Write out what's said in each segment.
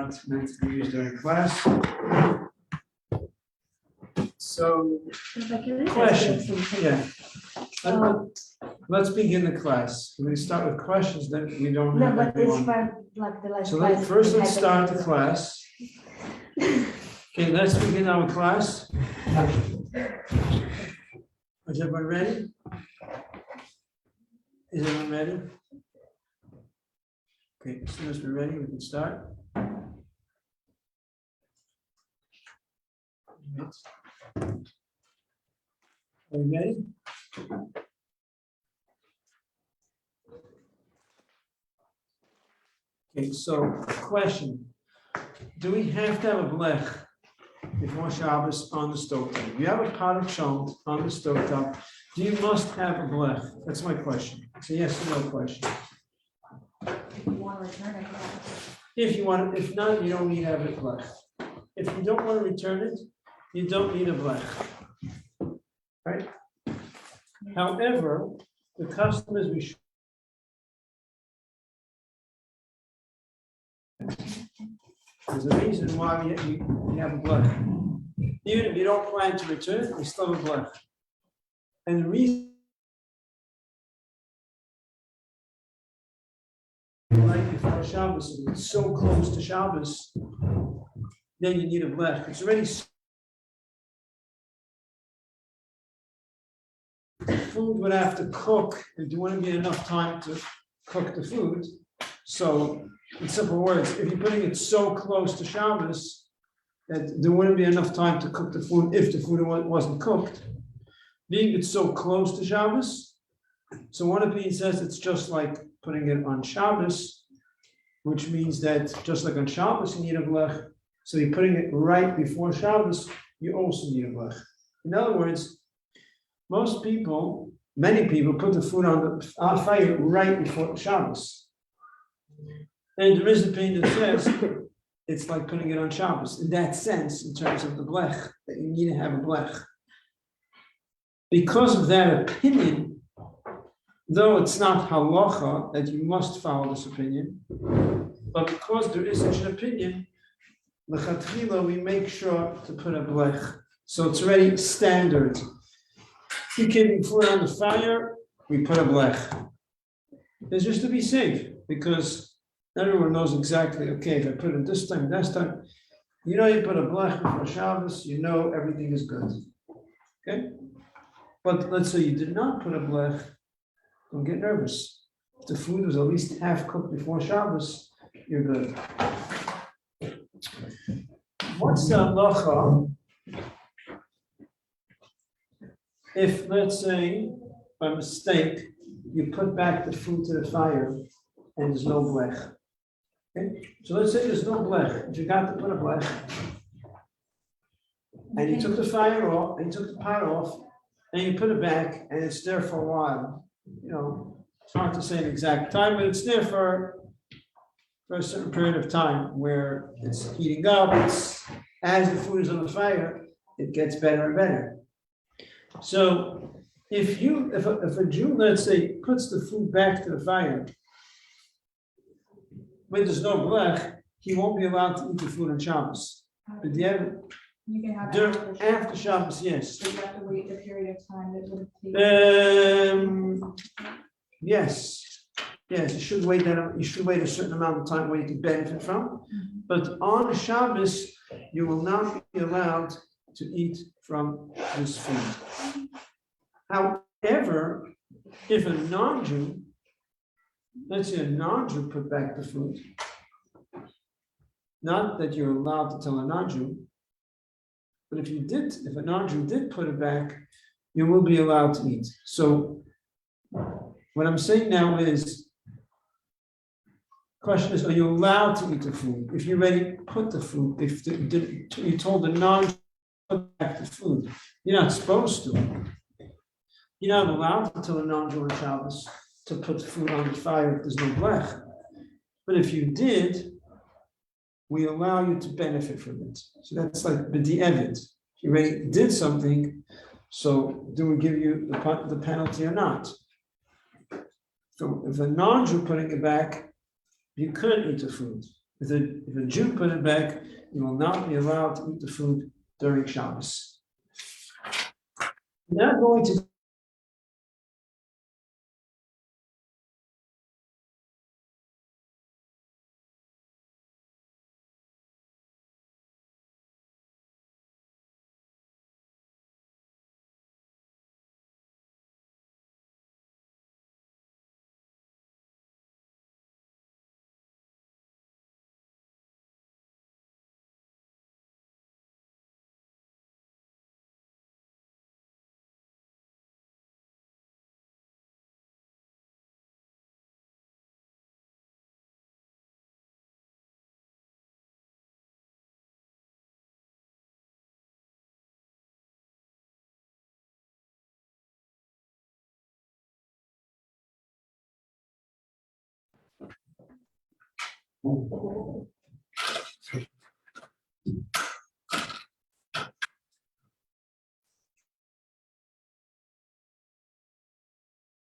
not meant to be used during class. So, question, yeah. Let's begin the class. When we start with questions, then we don't have everyone. So first let's start the class. Okay, let's begin our class. Is everyone ready? Is everyone ready? Okay, as soon as we're ready, we can start. Are you ready? Okay, so question. Do we have to have a blech before Shabbos on the stovetop? If you have a pot of shont on the stovetop, do you must have a blech? That's my question. It's a yes or no question. If you want to return it, If you want, if not, you don't need to have a blech. If you don't want to return it, you don't need a blech. Right? However, the custom is we should. There's a reason why we have a blech. Even if you don't plan to return it, we still have a blech. And the reason right before Shabbos, if it's so close to Shabbos, then you need a blech. It's already the food would have to cook, and there wouldn't be enough time to cook the food. So, in simple words, if you're putting it so close to Shabbos that there wouldn't be enough time to cook the food if the food wasn't cooked, being it's so close to Shabbos, so one opinion says it's just like putting it on Shabbos, which means that just like on Shabbos you need a blech, so you're putting it right before Shabbos, you also need a blech. In other words, many people put the food on the fire right before Shabbos. And there is an opinion that says it's like putting it on Shabbos in that sense, in terms of the blech, that you need to have a blech. Because of that opinion, though it's not halacha that you must follow this opinion, but because there is such an opinion, l'chatchila we make sure to put a blech. So it's already standard. If you're keeping food on the fire, we put a blech. It's just to be safe, because everyone knows exactly, okay, if I put it this time, you know you put a blech before Shabbos, you know everything is good. Okay? But let's say you did not put a blech, don't get nervous. If the food was at least half cooked before Shabbos, you're good. What's the halacha if, let's say, by mistake, you put back the food to the fire and there's no blech? Okay, so let's say there's no blech. If you got to put a blech, and you took the fire off, and you took the pot off, and you put it back, and it's there for a while. You know, it's hard to say an exact time, but it's there for a certain period of time where it's heating up. As the food is on the fire, it gets better and better. So if a Jew, let's say, puts the food back to the fire, when there's no blech, he won't be allowed to eat the food on Shabbos. But you can have after Shabbos, yes. So you have to wait the period of time that would take. Yes, you should wait a certain amount of time where you can benefit from. But on Shabbos, you will not be allowed to eat from this food. However, if a non-Jew, let's say a non-Jew put back the food, not that you're allowed to tell a non-Jew, but if a non-Jew did put it back, you will be allowed to eat. So what I'm saying now is, question is, are you allowed to eat the food? If you already put the food, if you told the non-Jew to put back the food, you're not supposed to. You're not allowed to tell a non-Jew on Shabbos to put the food on the fire if there's no blech. But if you did, we allow you to benefit from it. So that's like b'di'evid. You already did something, so do we give you the penalty or not? So if a non-Jew putting it back, you could eat the food. If a Jew put it back, he will not be allowed to eat the food during Shabbos. We're now going to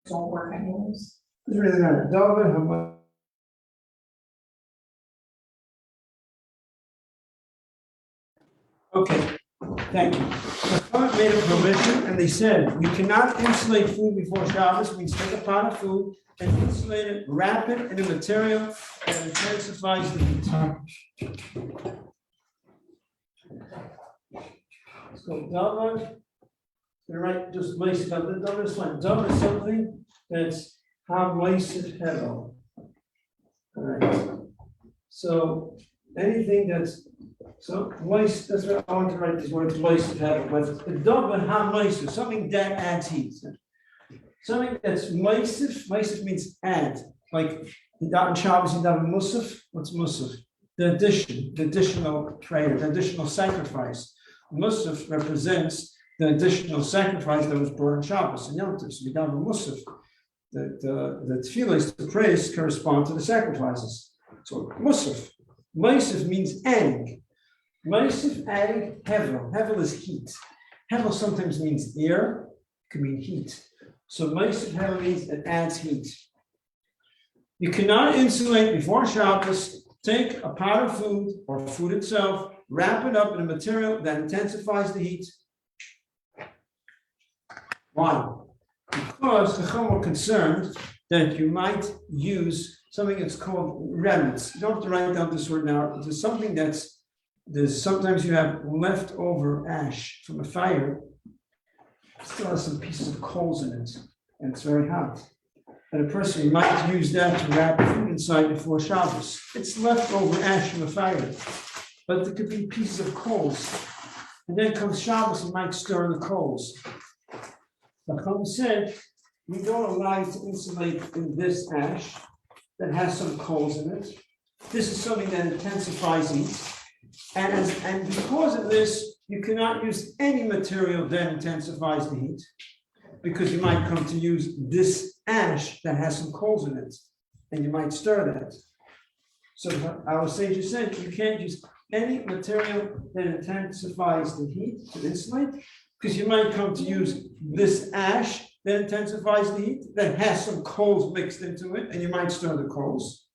Don't work anyways. It's really not. David, how much? Okay, thank you. The Chachamim made a provision, and they said you cannot insulate food before Shabbos. Means take a pot of food and insulate it, wrap it in a material that intensifies the heat. So David, you're right. Just lace it up. The David is fine. David is something that's how lace it head on. All right. So anything that's so lace, that's what I want to write these words, lace it head on. But the double how lace is something that adds heat. Something that's lace means add. Like in Shabbos, you have a musaf. What's musaf? The addition, the additional prayer, the additional sacrifice. Musaf represents the additional sacrifice that was brought on Shabbos and Yom Tov. So we have a musaf. The tefillas, the praise correspond to the sacrifices. So musaf. Musaf means adding. Musaf adding hevel. Hevel is heat. Hevel sometimes means air. It can mean heat. So musaf hevel means it adds heat. You cannot insulate before Shabbos. Take a pot of food or food itself, wrap it up in a material that intensifies the heat. Why? Because the Chacham were concerned that you might use something that's called remnants. You don't have to write down this word now. There's something there's sometimes you have leftover ash from a fire, still has some pieces of coals in it, and it's very hot. And a person might use that to wrap food inside before Shabbos. It's leftover ash from a fire, but there could be pieces of coals. And then comes Shabbos, you might stir the coals. The Chacham said, we don't allow you to insulate in this ash that has some coals in it. This is something that intensifies heat. And because of this, you cannot use any material that intensifies the heat, because you might come to use this ash that has some coals in it, and you might stir that. So our sage said you can't use any material that intensifies the heat to insulate, because you might come to use this ash that intensifies the heat, that has some coals mixed into it, and you might stir the coals.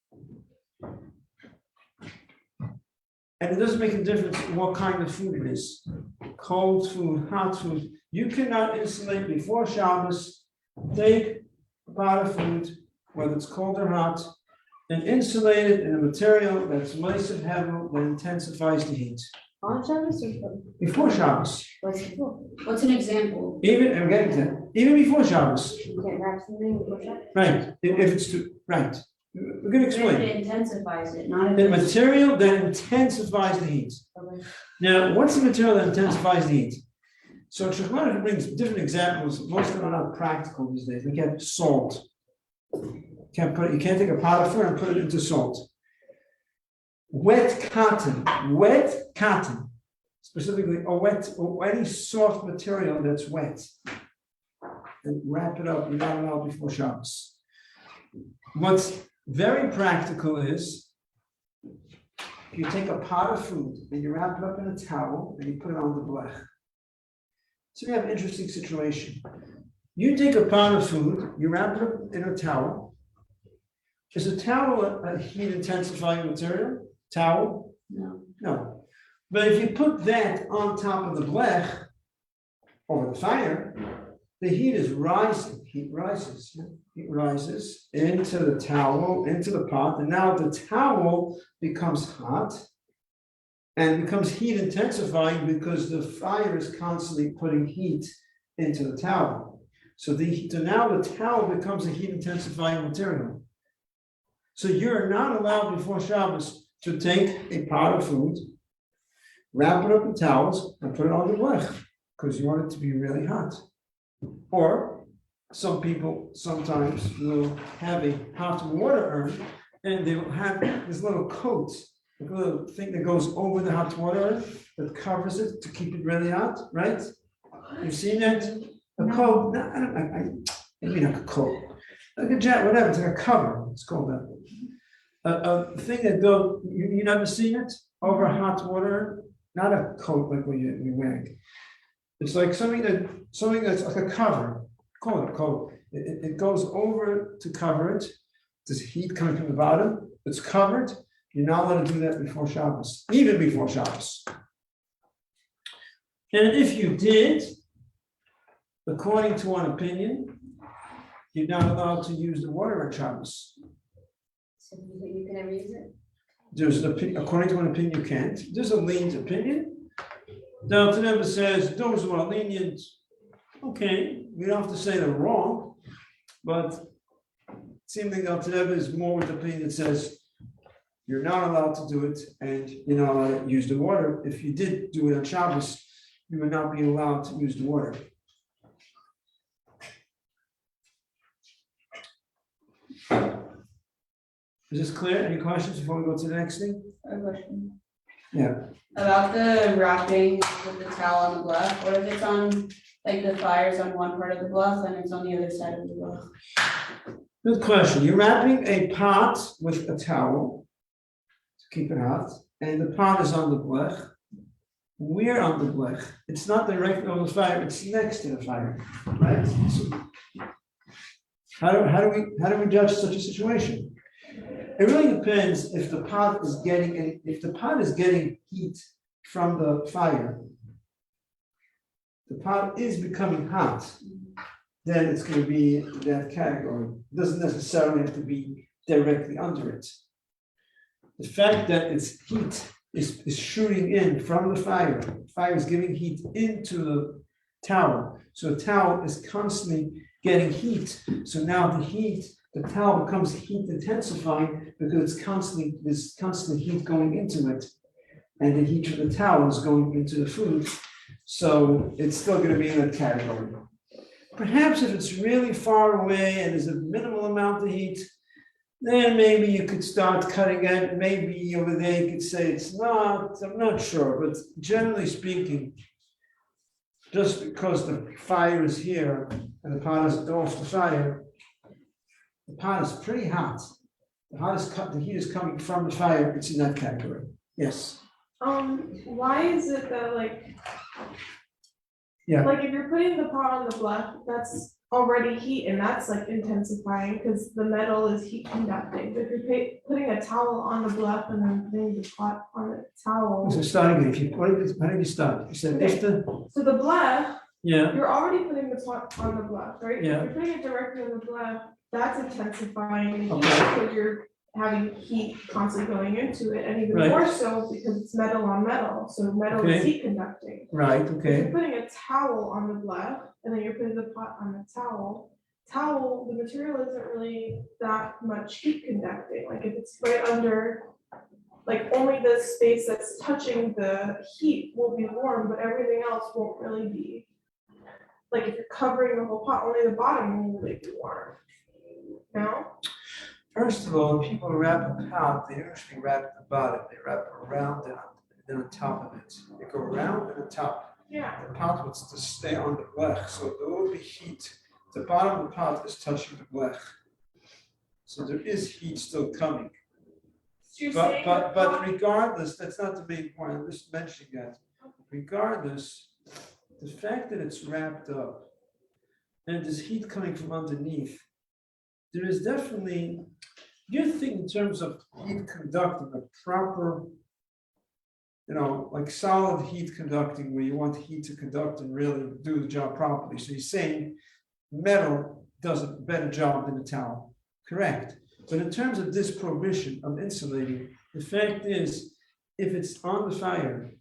And it doesn't make a difference what kind of food it is. Cold food, hot food. You cannot insulate before Shabbos. Take a pot of food, whether it's cold or hot, and insulate it in a material that's moist and heavy that intensifies the heat. On Shabbos or Before Shabbos. what's before? What's an example? I'm getting to that. Even before Shabbos. You can't wrap something before Shabbos? Right. If it's too, right. We're going to explain. It intensifies it, not. The material that intensifies the heat. Okay. Now, what's the material that intensifies the heat? So Shachman brings different examples. Most of them are not practical these days. We get salt. You can't take a pot of food and put it into salt. Wet cotton, specifically, or any soft material that's wet, and wrap it up. You're not allowed before Shabbos. What's very practical is you take a pot of food and you wrap it up in a towel and you put it on the blech. So we have an interesting situation. You take a pot of food, you wrap it up in a towel. Is a towel a heat intensifying material? towel? No. No. But if you put that on top of the blech over the fire, the heat is rising. Heat rises. Heat rises into the towel, into the pot, and now the towel becomes hot and becomes heat intensifying because the fire is constantly putting heat into the towel. So now the towel becomes a heat intensifying material. So you're not allowed before Shabbos to take a pot of food, wrap it up in towels, and put it on the blech because you want it to be really hot. Or some people sometimes will have a hot water urn and they will have this little coat, a little thing that goes over the hot water urn that covers it to keep it really hot, right? You've seen that? A coat, no, I mean like a coat, like a jet, whatever, it's like a cover, it's called that. A thing that goes, you never seen it? Over a hot water, not a coat like what you're wearing. It's like something that's like a cover, call it a coat. It goes over to cover it. There's heat coming from the bottom, it's covered. You're not allowed to do that before Shabbos, even before Shabbos. And if you did, according to one opinion, you're not allowed to use the water on Shabbos. So you can never use it? There's an opinion, according to one opinion, you can't. There's a lenient opinion. The Alter Rebbe says those who are lenient, okay, we don't have to say they're wrong, but it seems like the Alter Rebbe is more with the opinion that says you're not allowed to do it and you're not allowed to use the water. If you did do it on Shabbos, you would not be allowed to use the water. Is this clear? Any questions before we go to the next thing? A question. Yeah. About the wrapping with the towel on the bluff, what if it's on, like the fire's on one part of the bluff and it's on the other side of the bluff? Good question. You're wrapping a pot with a towel to keep it hot, and the pot is on the blech. We're on the blech. It's not directly on the fire, it's next to the fire, right? So how do we judge such a situation? It really depends if the pot is getting heat from the fire. The pot is becoming hot, then it's going to be that category. It doesn't necessarily have to be directly under it. The fact that its heat is shooting in from the fire is giving heat into the towel. So the towel is constantly getting heat. So now the towel becomes heat intensifying because there's constant heat going into it. And the heat from the towel is going into the food. So it's still going to be in that category. Perhaps if it's really far away and there's a minimal amount of heat, then maybe you could start cutting it. Maybe over there you could say it's not, I'm not sure. But generally speaking, just because the fire is here and the pot is off the fire, the pot is pretty hot. The heat is coming from the fire. It's in that category. Yes. Why is it that like if you're putting the pot on the bluff, that's already heat and that's like intensifying because the metal is heat conducting. But if you're putting a towel on the bluff and then putting the pot on the towel. So starting again, how did you start? You said if the so the bluff, yeah, you're already putting the pot on the bluff, right? Yeah. If you're putting it directly on the bluff, that's intensifying the heat Okay. because you're having heat constantly going into it, and even Right. more so because it's metal on metal. So metal Okay. is heat conducting. right, If okay, you're putting a towel on the bluff and then you're putting the pot on the towel, the material isn't really that much heat conducting. Like if it's right under, like only the space that's touching the heat will be warm, but everything else won't really be. Like if you're covering the whole pot, only the bottom will really be warm. No? First of all, when people wrap a pot, they usually wrap the bottom, they wrap around it and then on top of it. They go around and on top. Yeah. The pot wants to stay on the blech, so there will be heat. The bottom of the pot is touching the blech. So there is heat still coming. So you're But saying but regardless, that's not the main point, I'm just mentioning that. Regardless, the fact that it's wrapped up and there's heat coming from underneath, there is definitely you think in terms of heat conducting, a proper, like solid heat conducting, where you want heat to conduct and really do the job properly. So you're saying metal does a better job than a towel, correct? But in terms of this prohibition of insulating, the fact is, if it's on the fire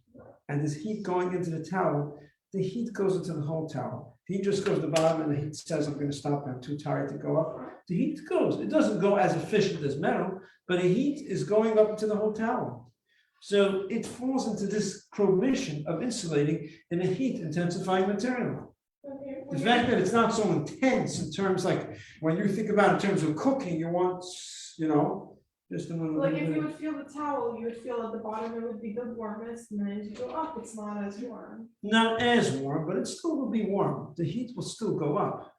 and there's heat going into the towel, the heat goes into the whole towel. The heat just goes to the bottom and the heat says, I'm going to stop, I'm too tired to go up. The heat goes, it doesn't go as efficient as metal, but the heat is going up into the whole towel. So it falls into this prohibition of insulating in a heat intensifying material. Okay, The fact that it's not so intense in terms like, when you think about it in terms of cooking, you want, just a little like if bit. you would feel the towel, you would feel at the bottom it would be the warmest, and then as you go up, it's not as warm. Not as warm, but it still will be warm. The heat will still go up.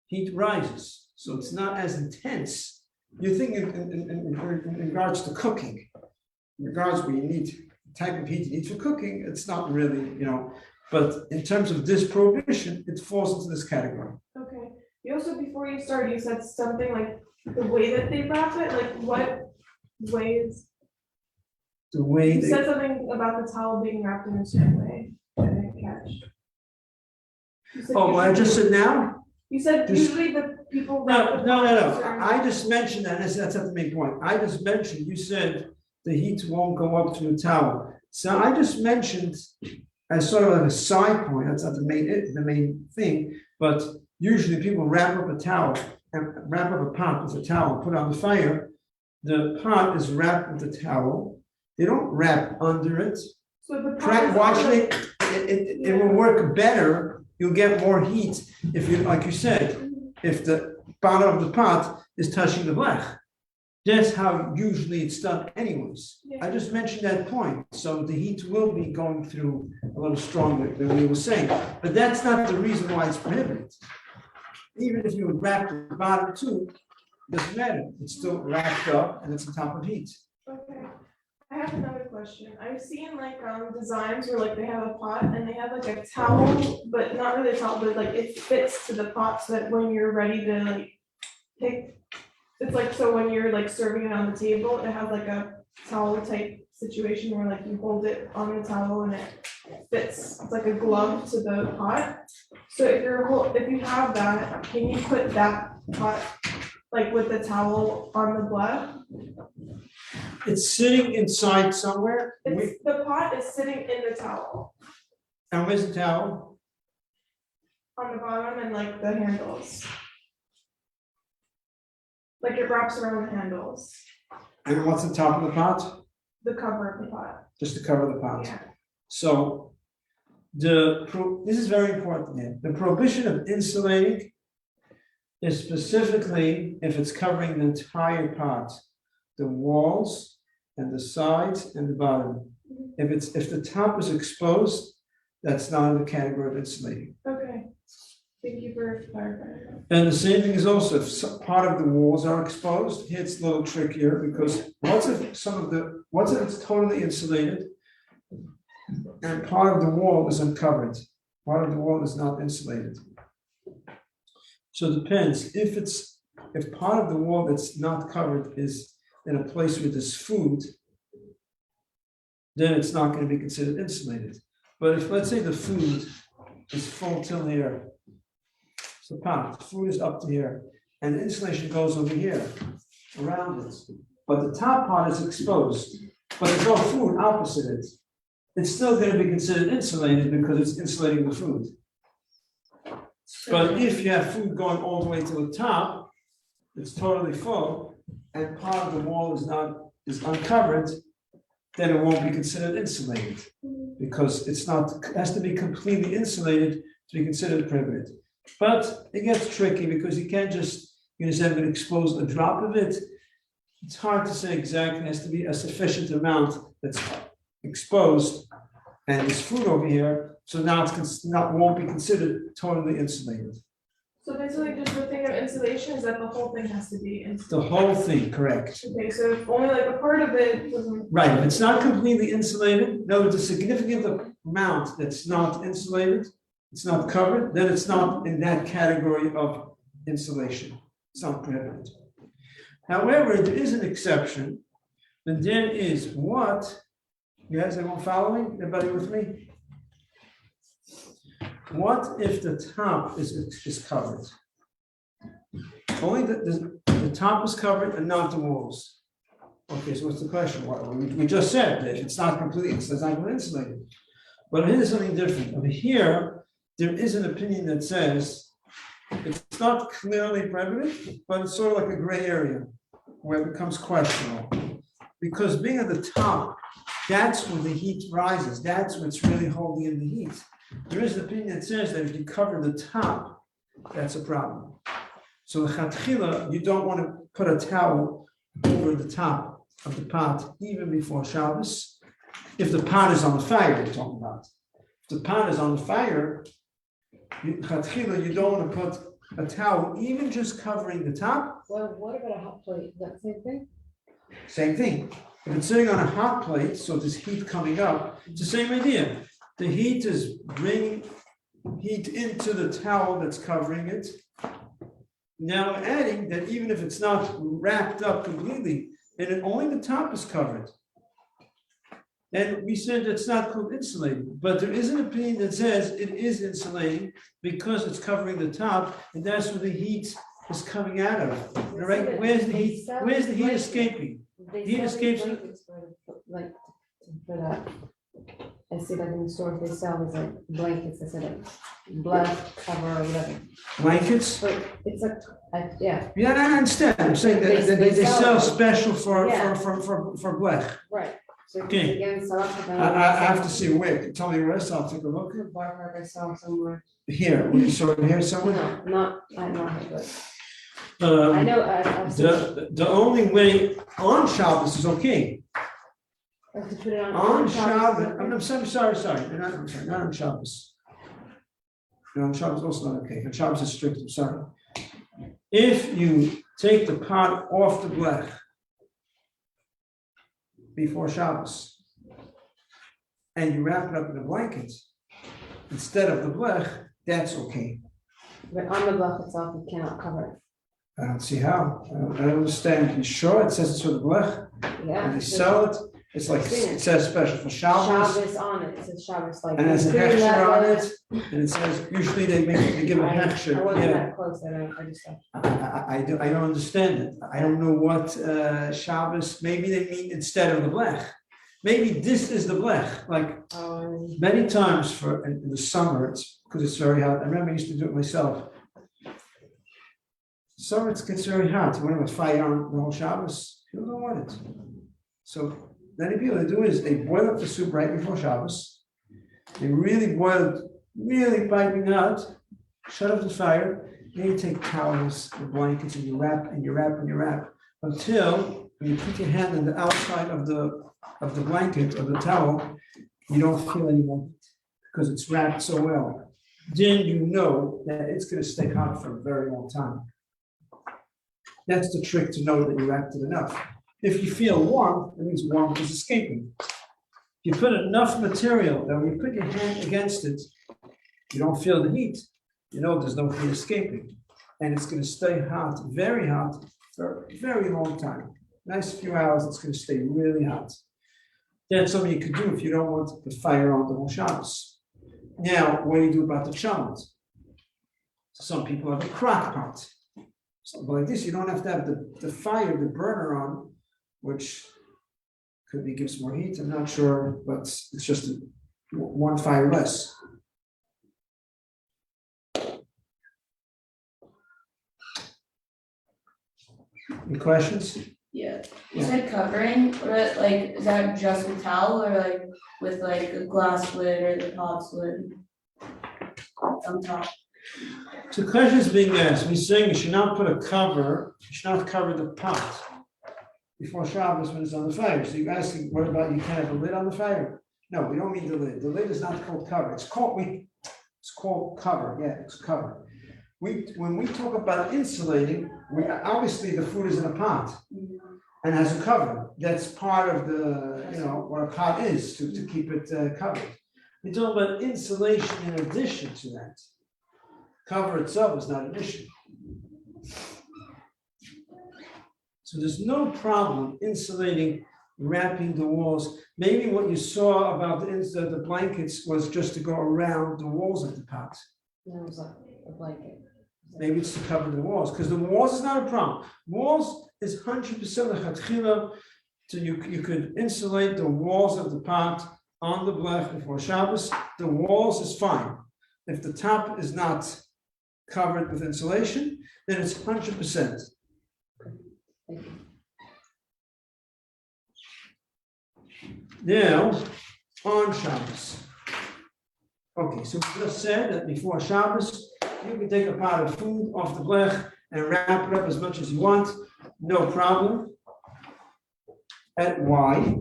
Heat rises, so it's not as intense. You think in regards to cooking, in regards where you need the type of heat you need for cooking, it's not really, but in terms of this prohibition, it falls into this category. Okay, you also, before you started, you said something like the way that they wrap it, like what ways? The way You they, said something about the towel being wrapped in a certain way, I didn't catch. You said what I just said now? You said Just- usually the people. wrap the No. towel in a certain I way. just mentioned that, that's not the main point. I just mentioned, you said the heat won't go up to the towel. So I just mentioned as sort of like a side point, that's not the main thing, but usually people wrap up a towel and wrap up a pot with a towel, put it on the fire. The pot is wrapped with the towel. They don't wrap under it. So the. pot is Watch on it, it will work better. You'll get more heat if you, like you said, if the bottom of the pot is touching the blech. That's how usually it's done anyways. Yeah. I just mentioned that point, so the heat will be going through a little stronger than we were saying, but that's not the reason why it's prohibited. Even if you would wrap the bottom too, doesn't matter, it's still wrapped up and it's on top of heat. Okay, I have another question. I've seen like designs where like they have a pot and they have like a towel, but not really a towel, but like it fits to the pot so that when you're ready to like pick. It's like, so when you're like serving it on the table, it has like a towel type situation where like you hold it on the towel and it fits, it's like a glove to the pot. So if you have that, can you put that pot like with the towel on the glove? It's sitting inside somewhere, The pot is sitting in the towel and where's the towel? on the bottom and like the handles. Like it wraps around the handles, And what's the top of the pot? the cover of the pot. Just to cover the pot. Yeah. So this is very important here. The prohibition of insulating is specifically if it's covering the entire pot, the walls and the sides and the bottom. If the top is exposed, that's not in the category of insulating. Okay, thank you for clarifying. And the same thing is also if part of the walls are exposed, here it's a little trickier because what's if it's totally insulated and part of the wall is uncovered, part of the wall is not insulated. So it depends, if part of the wall that's not covered is in a place where there's food, then it's not going to be considered insulated. But if, let's say the food is full till here, so pot, food is up to here, and the insulation goes over here, around it. But the top part is exposed, but there's no food opposite it. It's still going to be considered insulated because it's insulating the food. But if you have food going all the way to the top, it's totally full, and part of the wall is uncovered, then it won't be considered insulated. Because it has to be completely insulated to be considered prohibited. But it gets tricky because you can't just, have it expose a drop of it. It's hard to say exactly, it has to be a sufficient amount that's exposed. And there's food over here, so now won't be considered totally insulated. So basically just the thing of insulation is that the whole thing has to be insulated. The whole thing, correct. Okay, so if only like a part of it wasn't. Right, if it's not completely insulated, no, it's a significant amount that's not insulated, it's not covered, then it's not in that category of insulation. It's not prohibited. However, there is an exception, and there is what? You guys, everyone following? Everybody with me? What if the top is covered? Only the top is covered and not the walls. Okay, so what's the question? We just said that it's not completely, it's not completely insulated. But here's something different. Over here, there is an opinion that says it's not clearly prohibited, but it's sort of like a gray area where it becomes questionable. Because being at the top, that's when the heat rises. That's what's really holding in the heat. There is an opinion that says that if you cover the top, that's a problem. So the chatchila, you don't want to put a towel over the top of the pot even before Shabbos. If the pot is on the fire, we're talking about. If the pot is on the fire, chatchila, you don't want to put a towel even just covering the top. Well, what about a hot plate? Is that the same thing? Same thing. If it's sitting on a hot plate, so there's heat coming up, it's the same idea. The heat is bringing heat into the towel that's covering it. Now adding that even if it's not wrapped up completely, and only the top is covered. And we said it's not called insulating, but there is an opinion that says it is insulating because it's covering the top, and that's where the heat is coming out of. Right? Where's the heat? Where's the heat escaping? They Heat sell escapes. these blankets like for that. I see like in the store they sell these like blankets that say like black cover or whatever. Blankets? But it's like yeah. Yeah, I understand. I'm saying that they sell special for blech. Right. So Okay. again, so I have to see where. Tell me where, so I'll take a look. Bar park I saw somewhere. Here, we saw it here somewhere. No, I know, but I know I've seen The only way on Shabbos is okay. I have to put it On Shabbos, I'm sorry, not on Shabbos. No, on Shabbos also not okay. On Shabbos is strict, I'm sorry. If you take the pot off the blech before Shabbos and you wrap it up in a blanket instead of the blech, that's okay. But on the block itself, you cannot cover it. I don't see how. I don't understand. You sure it says it's for the blech? Yeah. And they sell it, it's like, it says special for Shabbos. Shabbos on it, it says Shabbos like. And there's a hechsher on it, and it says, usually they give a I hechsher, wasn't yeah. that close, I just. I don't understand it. I don't know what Shabbos, maybe they mean instead of the blech. Maybe this is the blech, like many times in the summer, it's because it's very hot. I remember I used to do it myself. Summer it gets very hot. You want to have a fire on the whole Shabbos? People don't want it. So many people they do is they boil up the soup right before Shabbos. They really boil it, really piping hot, shut off the fire, then you take towels and blankets and you wrap and you wrap and you wrap until when you put your hand on the outside of the blanket or the towel, you don't feel any more because it's wrapped so well. Then you know that it's going to stay hot for a very long time. That's the trick to know that you wrapped it enough. If you feel warm, that means warmth is escaping. If you put enough material that when you put your hand against it, you don't feel the heat. You know there's no heat escaping. And it's going to stay hot, very hot, for a very long time. Nice few hours, it's going to stay really hot. That's something you could do if you don't want the fire on the whole Shabbos. Now, what do you do about the challenge? Some people have a crock pot. Something like this, you don't have to have the fire, the burner on, which could be gives more heat, I'm not sure, but it's just one fire less. Any questions? Yeah, you said covering, or like, is that just a towel or like with like a glass lid or the pot's lid on top? So the question is being asked, we're saying you should not put a cover, you should not cover the pot before Shabbos when it's on the fire. So you're asking, what about you can't have a lid on the fire? No, we don't mean the lid. The lid is not called cover. It's called cover. Yeah, it's cover. When we talk about insulating, obviously the food is in a pot and has a cover. That's part of the, what a pot is to keep it covered. We're talking about insulation in addition to that. Cover itself is not an issue. So there's no problem insulating, wrapping the walls. Maybe what you saw about the blankets was just to go around the walls of the pot. There was a blanket. Maybe it's to cover the walls, because the walls is not a problem. Walls is 100% lechatchila. So you could insulate the walls of the pot on the blech before Shabbos. The walls is fine. If the top is not covered with insulation, then it's 100%. Thank you. Now, on Shabbos. Okay, so we just said that before Shabbos, you can take a pot of food off the blech and wrap it up as much as you want, no problem. And why?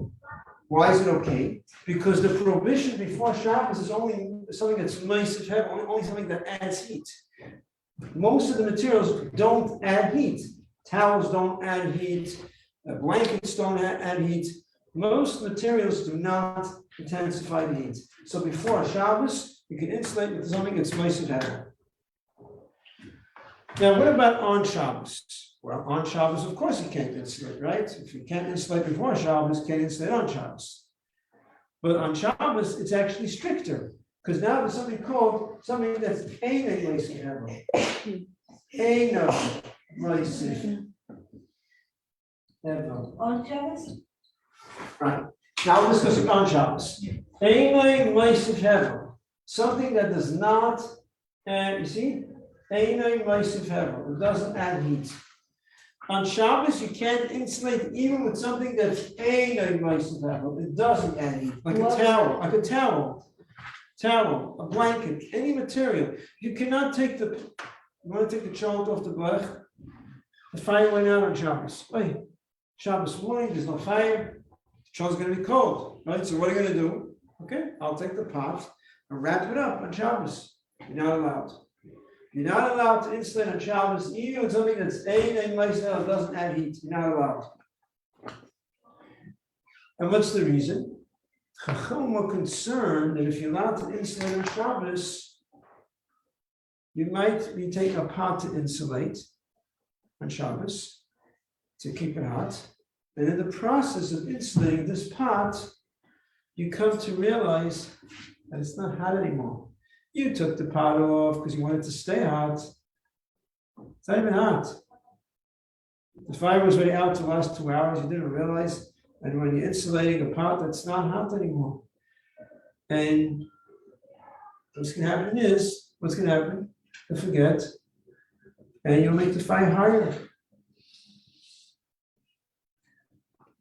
Why is it okay? Because the prohibition before Shabbos is only something that's nice to have, only something that adds heat. Most of the materials don't add heat. Towels don't add heat, blankets don't add heat. Most materials do not intensify the heat. So before Shabbos, you can insulate with something that's nice to have. Now, what about on Shabbos? Well, on Shabbos, of course, you can't insulate, right? If you can't insulate before Shabbos, you can't insulate on Shabbos. But on Shabbos, it's actually stricter, because now there's something called something that's Eina Meisiv Hevel. Eina Meisiv Hevel. On Shabbos? Right. Now we're discussing on Shabbos. Eina Meisiv Hevel. Something that does not, you see? Eina Meisiv Hevel. It doesn't add heat. On Shabbos, you can't insulate even with something that's Eina Meisiv Hevel. It doesn't add heat. Like a towel, a blanket, any material. You cannot take you want to take the child off the blech. The fire went out on Shabbos. Wait, Shabbos morning, there's no fire. The child's going to be cold, right? So what are you going to do? Okay, I'll take the pot and wrap it up on Shabbos. You're not allowed. You're not allowed to insulate on Shabbos, even with something that's Eina Meisiv Hevel, doesn't add heat. You're not allowed. And what's the reason? Chacham were concerned that if you're allowed to insulate on Shabbos, you might be taking a pot to insulate on Shabbos to keep it hot. And in the process of insulating this pot, you come to realize that it's not hot anymore. You took the pot off because you wanted to stay hot. It's not even hot. The fire was already out the last 2 hours. You didn't realize. And when you're insulating a pot, that's not hot anymore. And what's going to happen is, you'll forget, and you'll make the fire higher.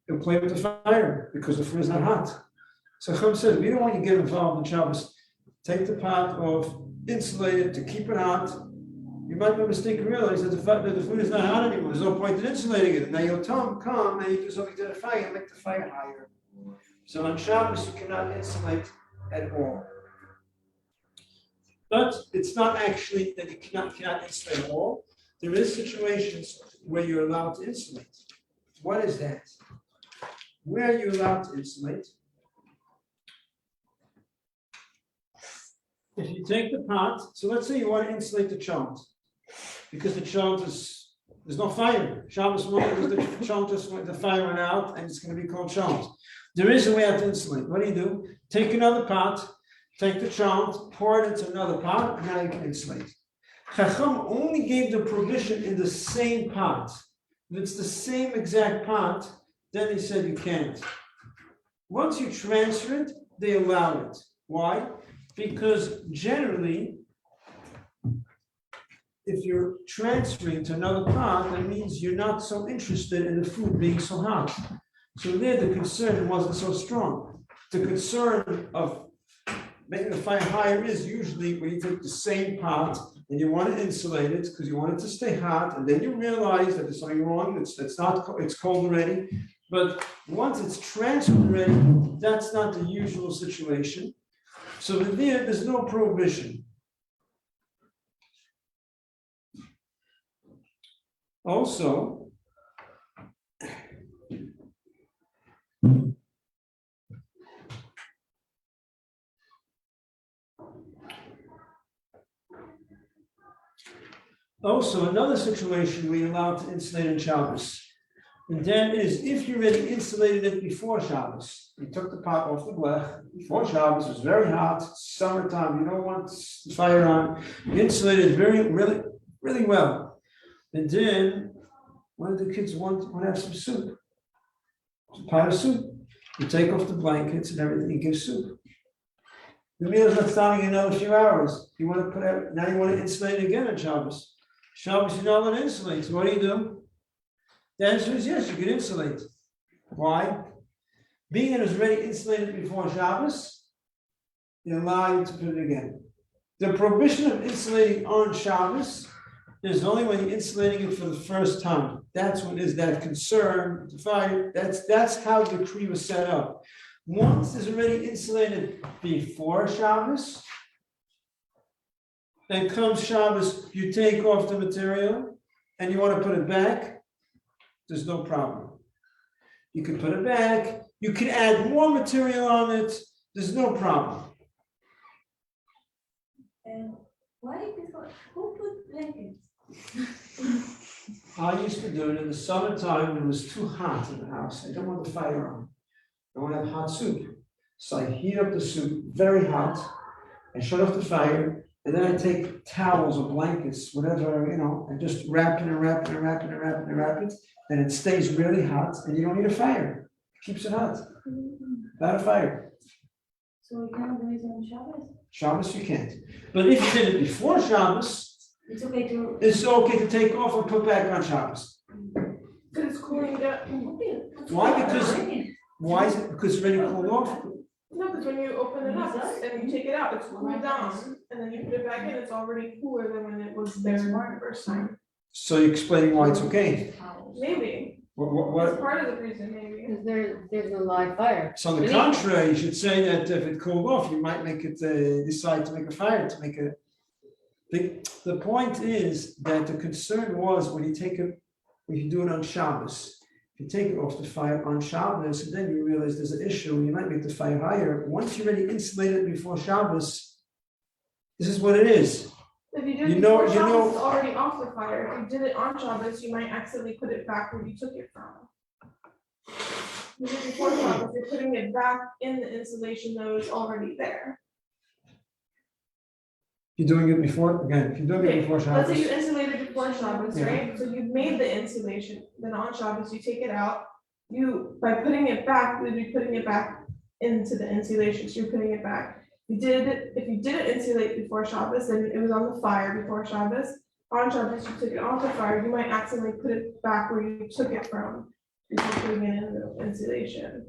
You'll play with the fire because the food is not hot. So Chum said, we don't want you to get involved in Shabbos. Take the pot off, insulate it to keep it hot. You might be mistaken and realize that the food is not hot anymore. There's no point in insulating it. And now you'll come and you do something to the fire and make the fire higher. So on Shabbos, you cannot insulate at all. But it's not actually that you cannot insulate at all. There is situations where you're allowed to insulate. What is that? Where are you allowed to insulate? If you take the pot, so let's say you want to insulate the chant, because the chant there's no fire. Shabbos morning, the chant the fire went out, and it's going to be called chant. There is a way to insulate. What do? Take another pot, take the chant, pour it into another pot, and now you can insulate. Chacham only gave the prohibition in the same pot. If it's the same exact pot, then he said you can't. Once you transfer it, they allow it. Why? Because generally, if you're transferring to another pot, that means you're not so interested in the food being so hot. So there, the concern wasn't so strong. The concern of making the fire higher is usually when you take the same pot and you want to insulate it because you want it to stay hot, and then you realize that there's something wrong. It's cold already. But once it's transferred already, that's not the usual situation. So there's no prohibition. Also, another situation we're allowed to insulate in Shabbos. And then is if you already insulated it before Shabbos, you took the pot off the blech before Shabbos, it was very hot, summertime, you don't want the fire on, you insulated really well. And then one of the kids want to have some soup, a pot of soup. You take off the blankets and everything, you give soup. The meal is not starting in another few hours. You want to put out, now you want to insulate it again on Shabbos. Shabbos, you're not going to insulate, so what do? The answer is yes, you can insulate. Why? Being it is already insulated before Shabbos, they allow you to put it again. The prohibition of insulating on Shabbos is only when you're insulating it for the first time. That's when is that concern, the fire, that's how the decree was set up. Once it's already insulated before Shabbos, then comes Shabbos, you take off the material and you want to put it back, there's no problem. You can put it back, you can add more material on it, there's no problem. And why before, who put blankets? I used to do it in the summertime when it was too hot in the house. I don't want the fire on. I want to have hot soup. So I heat up the soup very hot, I shut off the fire, and then I take towels or blankets, whatever, and just wrap it and wrap it and wrap it and wrap it and wrap it. And it stays really hot, and you don't need a fire. It keeps it hot. Without a fire. So we can't do it on Shabbos? Shabbos you can't. But if you did it before Shabbos, It's okay to. it's okay to take off and put back on Shabbos. Because it's cooling down. Why? Why is it? Because it's already cooled off? No, because when you open it up and you take it out, it's cooled down, and then you put it back in, it's already cooler than when it was there the first time. So you're explaining why it's okay. Maybe, What? that's part of the reason, maybe. Because there's no live fire. So on the contrary, you should say that if it cooled off, you might make it decide to make a fire, to make a. The point is that the concern was when you do it on Shabbos, if you take it off the fire on Shabbos, and then you realize there's an issue, and you might make the fire higher. Once you already insulate it before Shabbos, this is what it is. If you did it before Shabbos, it's already off the fire. If you did it on Shabbos, you might accidentally put it back where you took it from. You did it before Shabbos, you're putting it back in the insulation that was already there. You're doing it before, again, if you're doing it before Let's say you Shabbos. insulated before Shabbos, Yeah. right? So you've made the insulation, then on Shabbos, you take it out. By putting it back, you'd be putting it back into the insulation, so you're putting it back. If you didn't insulate before Shabbos, and it was on the fire before Shabbos, on Shabbos, you took it off the fire, you might accidentally put it back where you took it from, before putting it in the insulation.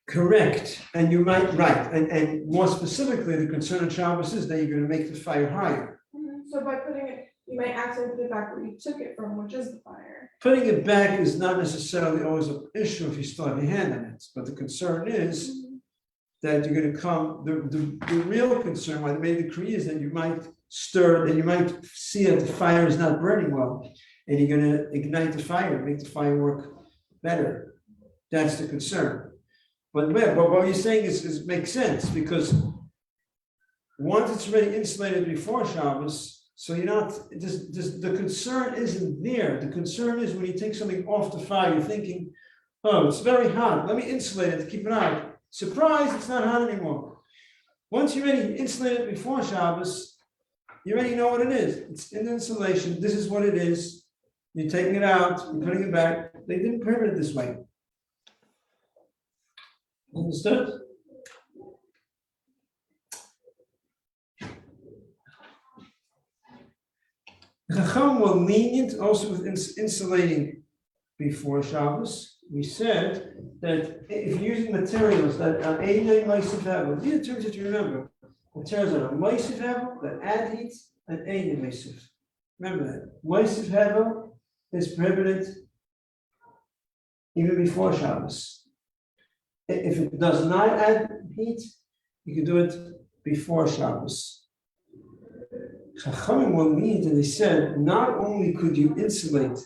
Correct, and you might, right, and more specifically, the concern on Shabbos is that you're gonna make the fire higher. So by putting it, you might accidentally put it back where you took it from, which is the fire. Putting it back is not necessarily always an issue if you still have your hand on it, but the concern is that you're gonna come, the real concern, why they made the decree is that you might stir, that you might see that the fire is not burning well, and you're gonna ignite the fire, make the fire work better. That's the concern. But what you're saying is makes sense, because once it's already insulated before Shabbos, so you're not, the concern isn't there. The concern is when you take something off the fire, you're thinking, oh, it's very hot, let me insulate it to keep it out. Surprise, it's not hot anymore. Once you already insulate it before Shabbos, you already know what it is. It's in insulation, this is what it is. You're taking it out, you're putting it back. They didn't prohibit it this way. Understood? Chacham were lenient also with insulating before Shabbos. We said that if you're using materials that are Einay Meisiv Hevel, these are terms that you remember. Materials that are Meisiv Hevel, that add heat, and Einay Meisiv. Remember that. Meisiv Hevel is prohibited even before Shabbos. If it does not add heat, you can do it before Shabbos. Chachamim were lenient, and they said not only could you insulate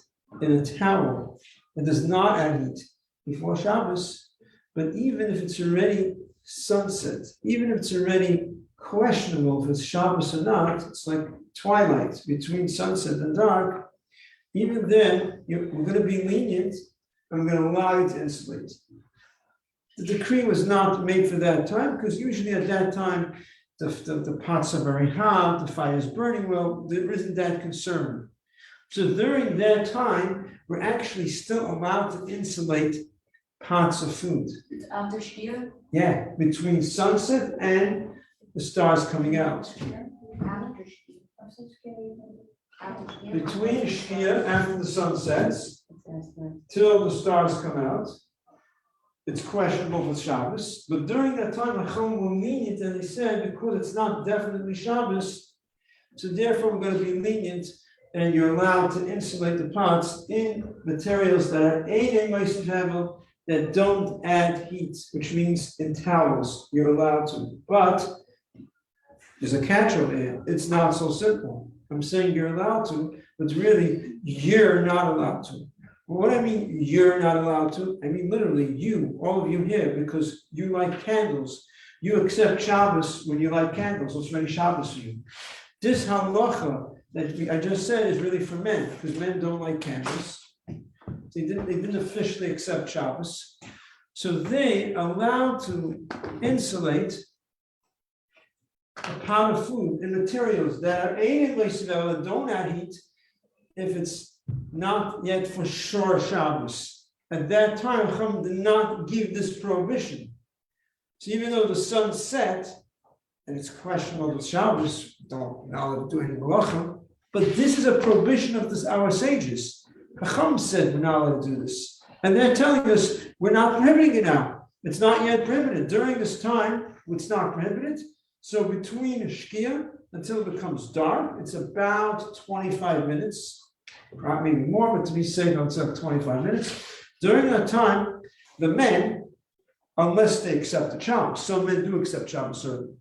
in a towel that does not add heat before Shabbos, but even if it's already sunset, even if it's already questionable if it's Shabbos or not, it's like twilight between sunset and dark, even then, we're gonna be lenient, and we're gonna allow you to insulate. The decree was not made for that time, because usually at that time, the pots are very hot, the fire is burning well, there isn't that concern. So during that time, we're actually still allowed to insulate pots of food. It's after Shkia? Yeah, between sunset and the stars coming out. Between Shkia after the sun sets, till the stars come out. It's questionable for Shabbos, but during that time, Hacham were lenient, and they said, because it's not definitely Shabbos, so therefore we're going to be lenient, and you're allowed to insulate the pots in materials that are level that don't add heat, which means in towels, you're allowed to. But there's a catch over here. It's not so simple. I'm saying you're allowed to, but really, you're not allowed to. What I mean, you're not allowed to, I mean literally you, all of you here, because you like candles. You accept Shabbos when you light candles, so it's really Shabbos for you. This halacha that I just said is really for men, because men don't like candles. They didn't officially accept Shabbos. So they allowed to insulate a pot of food in materials that are that don't add heat if it's not yet for sure Shabbos. At that time, Chacham did not give this prohibition. So even though the sun set, and it's questionable with Shabbos, don't know to do any halacha, but this is a prohibition of our sages. Chacham said we're not allowed to do this. And they're telling us we're not prohibiting it now. It's not yet prohibited. During this time, it's not prohibited. So between Shkia until it becomes dark, it's about 25 minutes. Maybe more, but to be safe, I'll say 25 minutes. During that time, the men, unless they accept the Shabbos, some men do accept Shabbos early.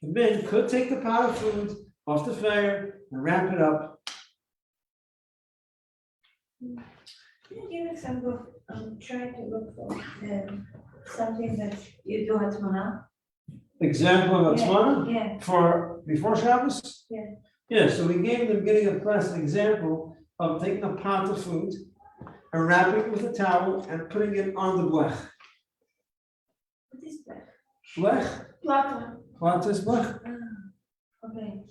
The men could take the pot of food off the fire and wrap it up. Can you give an example? I'm trying to look for something that you do at Mana. Example of Tzmana Yeah, for before Shabbos? Yeah. Yeah, so we gave in the beginning of class an example of taking a pot of food and wrapping it with a towel and putting it on the blech. what is that? Blech? Plata. What is blech? Okay.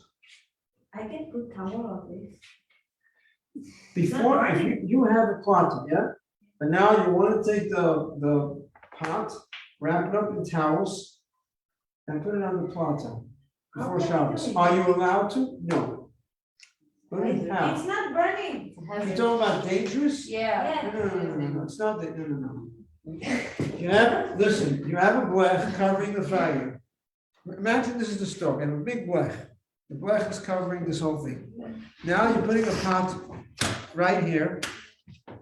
I can put towel on this. Before, if you have a plata, yeah? And now you want to take the pot, wrap it up in towels, and put it on the plata before Okay, Shabbos. good. Are you allowed to? No. What do you mean, how? It's not burning. You talking about dangerous? Yeah. No, it's not that, no. You have, listen, you have a blech covering the fire. Imagine this is the stove, and a big blech. The blech is covering this whole thing. Now you're putting a pot right here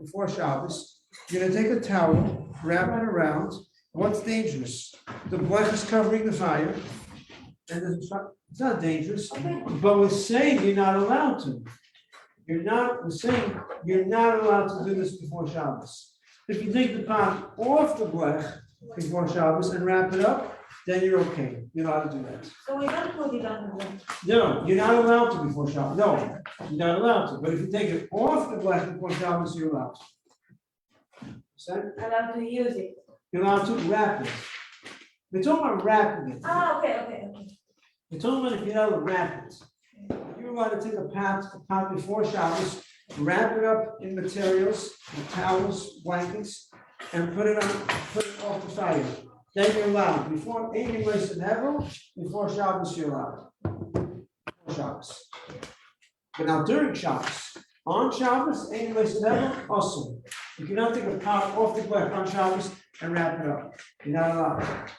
before Shabbos. You're gonna take a towel, wrap it around. What's dangerous? The blech is covering the fire. And it's not dangerous, but we're saying you're not allowed to. We're saying you're not allowed to do this before Shabbos. If you take the pot off the blech before Shabbos and wrap it up, then you're okay. You're allowed to do that. So we don't put it on the ground. No, you're not allowed to before Shabbos. No, you're not allowed to. But if you take it off the blech before Shabbos, you're allowed to. Understand? Allowed to use it. You're allowed to wrap it. We're talking about wrapping it. Ah, okay. We're talking about if you're allowed to wrap it. You're allowed to take a pot before Shabbos, wrap it up in materials, towels, blankets, and put it off the fire. Then you're allowed. Before anything was in heaven, before Shabbos, you're allowed. Before Shabbos. But now during Shabbos, on Shabbos, anything was in heaven, also. You cannot take a pot off the blech on Shabbos and wrap it up. You're not allowed.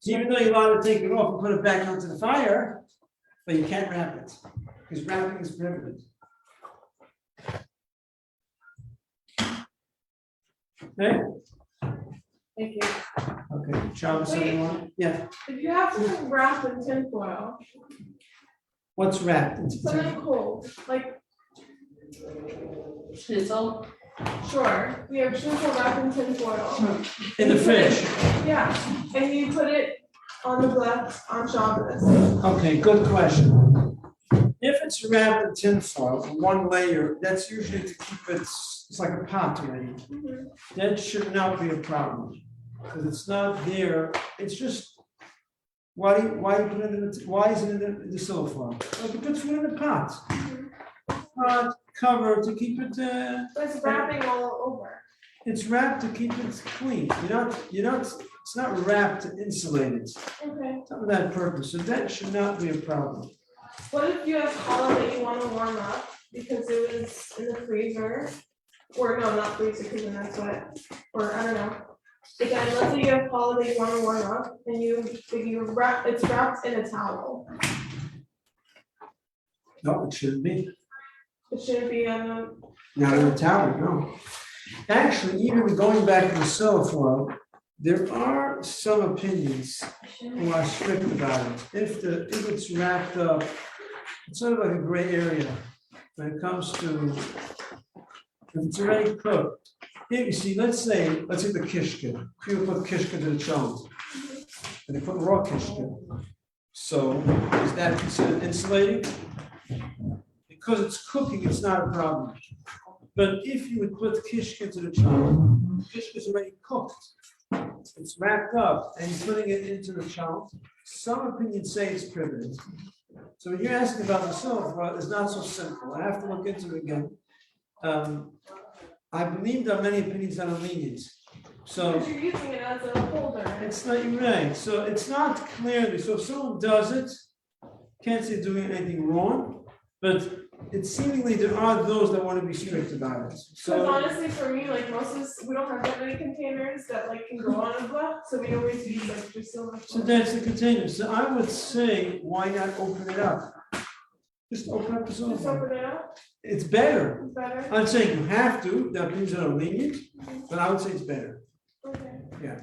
So even though you're allowed to take it off and put it back onto the fire, but you can't wrap it, because wrapping is prohibited. Okay? Thank you. Okay, Shabbos, everyone? Yeah, If you have something wrapped in tinfoil, what's wrapped into something tin? cold, like, Schnitzel. sure, we have tinfoil wrapped in tinfoil. In the fridge? Yeah, and you put it on the blech on Shabbos. Okay, good question. If it's wrapped in tinfoil, one layer, that's usually to keep it, it's like a pot already. Mhm. That should not be a problem, because it's not there, it's just, why you put it in the, why is it in the cellophane? Like you put food in the pot. Pot, cover to keep it, But it's wrapping all over. it's wrapped to keep it clean, it's not wrapped to insulate it, Okay. it's not for that purpose, so that should not be a problem. What if you have challah that you wanna warm up because it was in the freezer? Or no, not freezer, because then that's what, or I don't know. But then let's say you have challah that you wanna warm up and it's wrapped in a towel. No, it shouldn't be. It shouldn't be on the, Not in the tower, no. Actually, even going back to the cellophane, there are some opinions who are strict about it. If it's wrapped up, it's sort of like a gray area when it comes to, if it's already cooked. Here, you see, let's say the kishka. People put kishka to the chont, and they put raw kishka. So is that considered insulating? Because it's cooking, it's not a problem. But if you would put kishka to the chont, kishka is already cooked. It's wrapped up and you're putting it into the chont. Some opinions say it's prohibited. So when you're asking about the silver, it's not so simple. I have to look into it again. I believe there are many opinions that are lenient. So because you're using it as a holder. it's not, you're right. So it's not clearly, so if someone does it, can't say doing anything wrong, but it's seemingly there are those that want to be strict about it. Because So honestly, for me, like we don't have that many containers that like can go on a block, so we always use like just silver. so that's the container. So I would say, why not open it up? Just open up the Just silver. open it up, It's better. it's better, I'm not saying you have to, that means that are lenient, but I would say it's better. okay. Yeah.